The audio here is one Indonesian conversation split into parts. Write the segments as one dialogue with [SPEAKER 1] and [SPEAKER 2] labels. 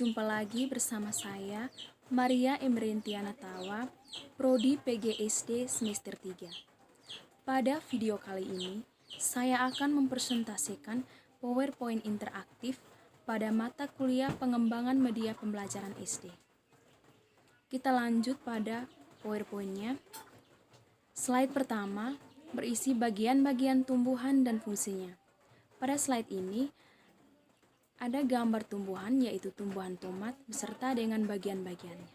[SPEAKER 1] jumpa lagi bersama saya, Maria Emrentiana Tawa, Prodi PGSD semester 3. Pada video kali ini, saya akan mempresentasikan PowerPoint interaktif pada mata kuliah pengembangan media pembelajaran SD. Kita lanjut pada PowerPoint-nya. Slide pertama berisi bagian-bagian tumbuhan dan fungsinya. Pada slide ini, ada gambar tumbuhan, yaitu tumbuhan tomat, beserta dengan bagian-bagiannya.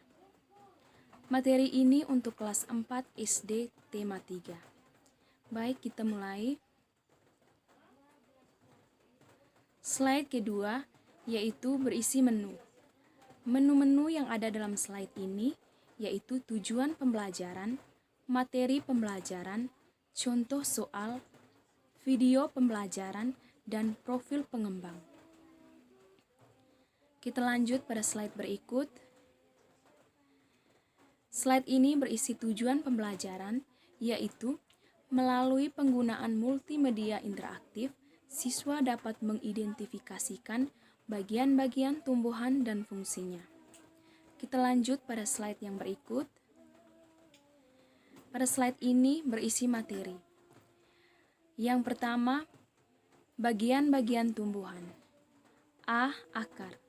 [SPEAKER 1] Materi ini untuk kelas 4 SD tema 3. Baik, kita mulai. Slide kedua, yaitu berisi menu. Menu-menu yang ada dalam slide ini, yaitu tujuan pembelajaran, materi pembelajaran, contoh soal, video pembelajaran, dan profil pengembang. Kita lanjut pada slide berikut. Slide ini berisi tujuan pembelajaran, yaitu melalui penggunaan multimedia interaktif, siswa dapat mengidentifikasikan bagian-bagian tumbuhan dan fungsinya. Kita lanjut pada slide yang berikut. Pada slide ini berisi materi. Yang pertama, bagian-bagian tumbuhan. A. Akar.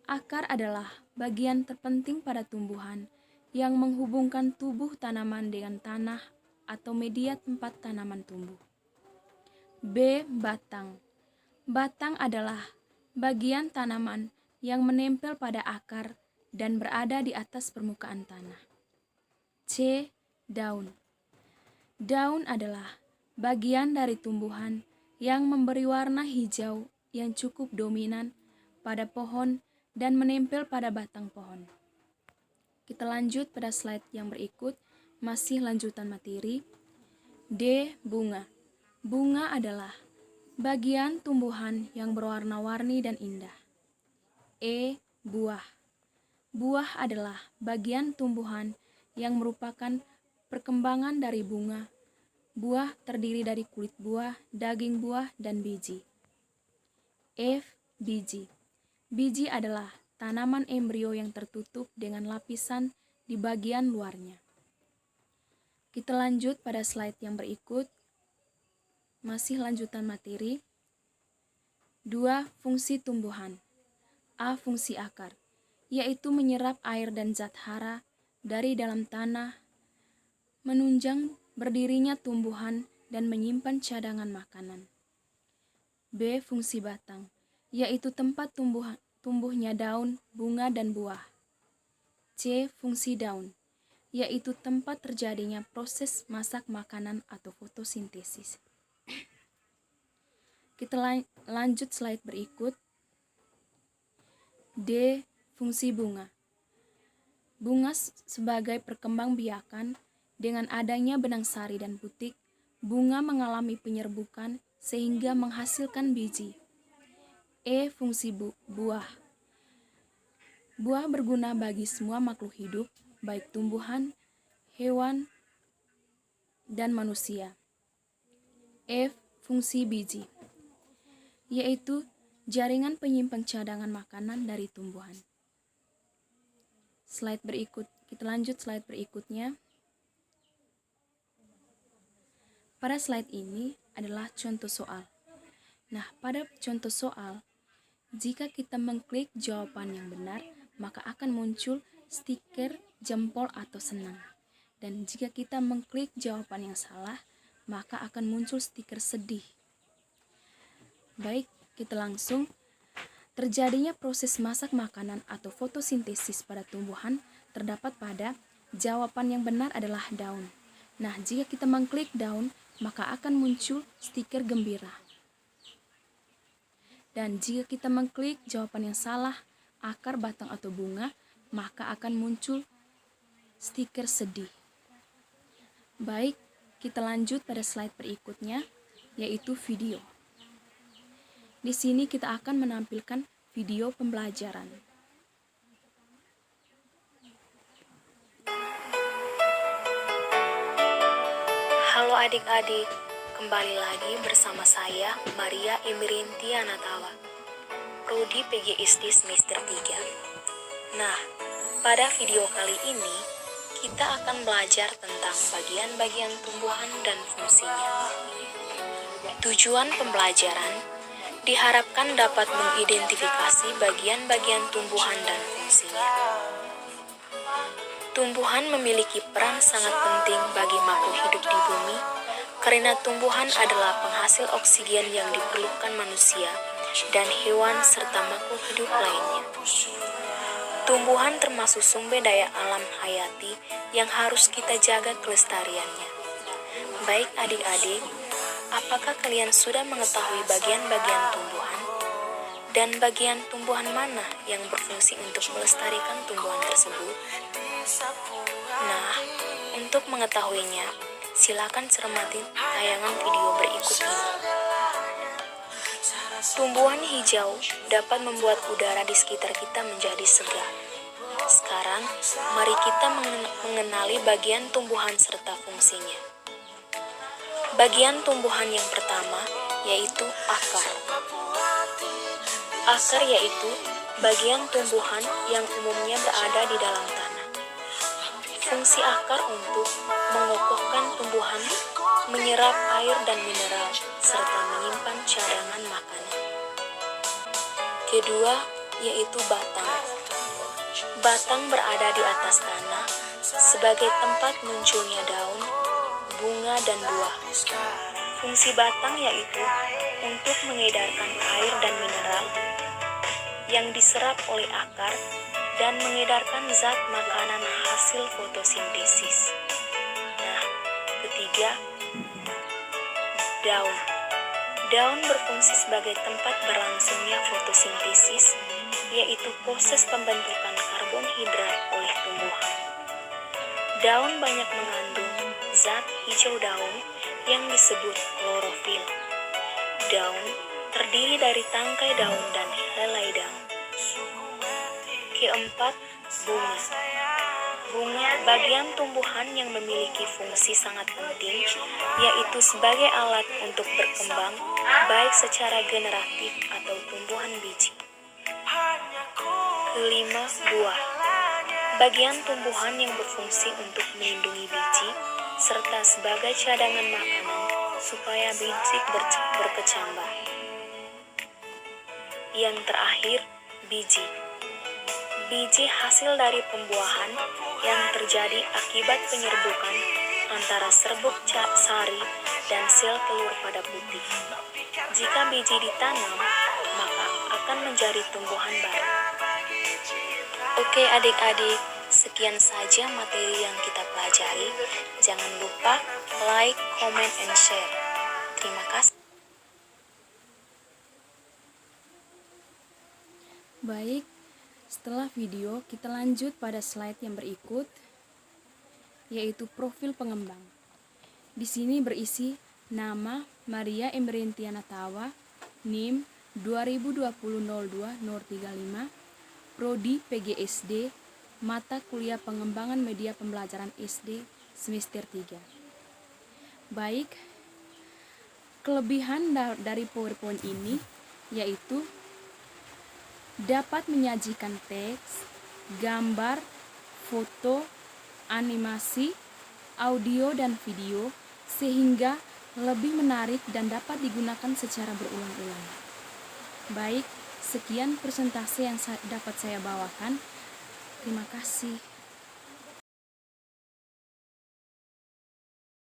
[SPEAKER 1] Akar adalah bagian terpenting pada tumbuhan yang menghubungkan tubuh tanaman dengan tanah atau media tempat tanaman tumbuh. B. Batang. Batang adalah bagian tanaman yang menempel pada akar dan berada di atas permukaan tanah. C. Daun. Daun adalah bagian dari tumbuhan yang memberi warna hijau yang cukup dominan pada pohon dan menempel pada batang pohon. Kita lanjut pada slide yang berikut, masih lanjutan materi. D. Bunga. Bunga adalah bagian tumbuhan yang berwarna-warni dan indah. E. Buah. Buah adalah bagian tumbuhan yang merupakan perkembangan dari bunga. Buah terdiri dari kulit buah, daging buah, dan biji. F. Biji. Biji adalah tanaman embrio yang tertutup dengan lapisan di bagian luarnya. Kita lanjut pada slide yang berikut. Masih lanjutan materi. 2. Fungsi tumbuhan. A. Fungsi akar, yaitu menyerap air dan zat hara dari dalam tanah, menunjang berdirinya tumbuhan dan menyimpan cadangan makanan. B. Fungsi batang, yaitu tempat tumbuhnya daun, bunga, dan buah. C. Fungsi daun, yaitu tempat terjadinya proses masak makanan atau fotosintesis. Kita lanjut slide berikut. D. Fungsi bunga. Bunga sebagai perkembangbiakan, dengan adanya benang sari dan putik, bunga mengalami penyerbukan sehingga menghasilkan biji. E. Fungsi buah. Buah berguna bagi semua makhluk hidup, baik tumbuhan, hewan, dan manusia. F. Fungsi biji, yaitu jaringan penyimpan cadangan makanan dari tumbuhan. Slide berikut, kita lanjut slide berikutnya. Pada slide ini adalah contoh soal. Nah, pada contoh soal, jika kita mengklik jawaban yang benar, maka akan muncul stiker jempol atau senang. Dan jika kita mengklik jawaban yang salah, maka akan muncul stiker sedih. Baik, kita langsung. Terjadinya proses masak makanan atau fotosintesis pada tumbuhan terdapat pada jawaban yang benar adalah daun. Nah, jika kita mengklik daun, maka akan muncul stiker gembira. Dan jika kita mengklik jawaban yang salah, akar, batang, atau bunga, maka akan muncul stiker sedih. Baik, kita lanjut pada slide berikutnya, yaitu video. Di sini kita akan menampilkan video pembelajaran.
[SPEAKER 2] Halo adik-adik, kembali lagi bersama saya Maria Emrentiana Tawa, Prodi PGSD semester 3. Nah, pada video kali ini kita akan belajar tentang bagian-bagian tumbuhan dan fungsinya. Tujuan pembelajaran diharapkan dapat mengidentifikasi bagian-bagian tumbuhan dan fungsinya. Tumbuhan memiliki peran sangat penting bagi makhluk hidup di bumi karena tumbuhan adalah penghasil oksigen yang diperlukan manusia dan hewan serta makhluk hidup lainnya. Tumbuhan termasuk sumber daya alam hayati yang harus kita jaga kelestariannya. Baik adik-adik, apakah kalian sudah mengetahui bagian-bagian tumbuhan? Dan bagian tumbuhan mana yang berfungsi untuk melestarikan tumbuhan tersebut? Nah, untuk mengetahuinya, silakan cermati tayangan video berikut ini. Tumbuhan hijau dapat membuat udara di sekitar kita menjadi segar. Sekarang, mari kita mengenali bagian tumbuhan serta fungsinya. Bagian tumbuhan yang pertama yaitu akar. Akar yaitu bagian tumbuhan yang umumnya berada di dalam tanah. Fungsi akar untuk mengokohkan tumbuhan, menyerap air dan mineral, serta menyimpan cadangan makanan. Kedua, yaitu batang. Batang berada di atas tanah sebagai tempat munculnya daun, bunga, dan buah. Fungsi batang yaitu untuk mengedarkan air dan mineral yang diserap oleh akar dan mengedarkan zat makanan hasil fotosintesis. Nah, ketiga, daun. Daun berfungsi sebagai tempat berlangsungnya fotosintesis, yaitu proses pembentukan karbonhidrat oleh tumbuhan. Daun banyak mengandung zat hijau daun yang disebut klorofil. Daun terdiri dari tangkai daun dan helai daun. Keempat, bunga. Bunga bagian tumbuhan yang memiliki fungsi sangat penting, yaitu sebagai alat untuk berkembang, baik secara generatif atau tumbuhan biji. Kelima, buah. Bagian tumbuhan yang berfungsi untuk melindungi biji, serta sebagai cadangan makanan supaya biji berkecambah. Yang terakhir, biji. Biji hasil dari pembuahan yang terjadi akibat penyerbukan antara serbuk sari dan sel telur pada putih. Jika biji ditanam, maka akan menjadi tumbuhan baru. Oke adik-adik, sekian saja materi yang kita pelajari. Jangan lupa like, comment, and share. Terima kasih.
[SPEAKER 1] Baik, setelah video kita lanjut pada slide yang berikut, yaitu profil pengembang. Di sini berisi nama Maria Emberentiana Tawa, NIM 2020-02-35, Prodi PGSD, mata kuliah pengembangan media pembelajaran SD semester 3. Baik, kelebihan dari PowerPoint ini yaitu dapat menyajikan teks, gambar, foto, animasi, audio, dan video sehingga lebih menarik dan dapat digunakan secara berulang-ulang. Baik, sekian presentasi yang dapat saya bawakan. Terima kasih.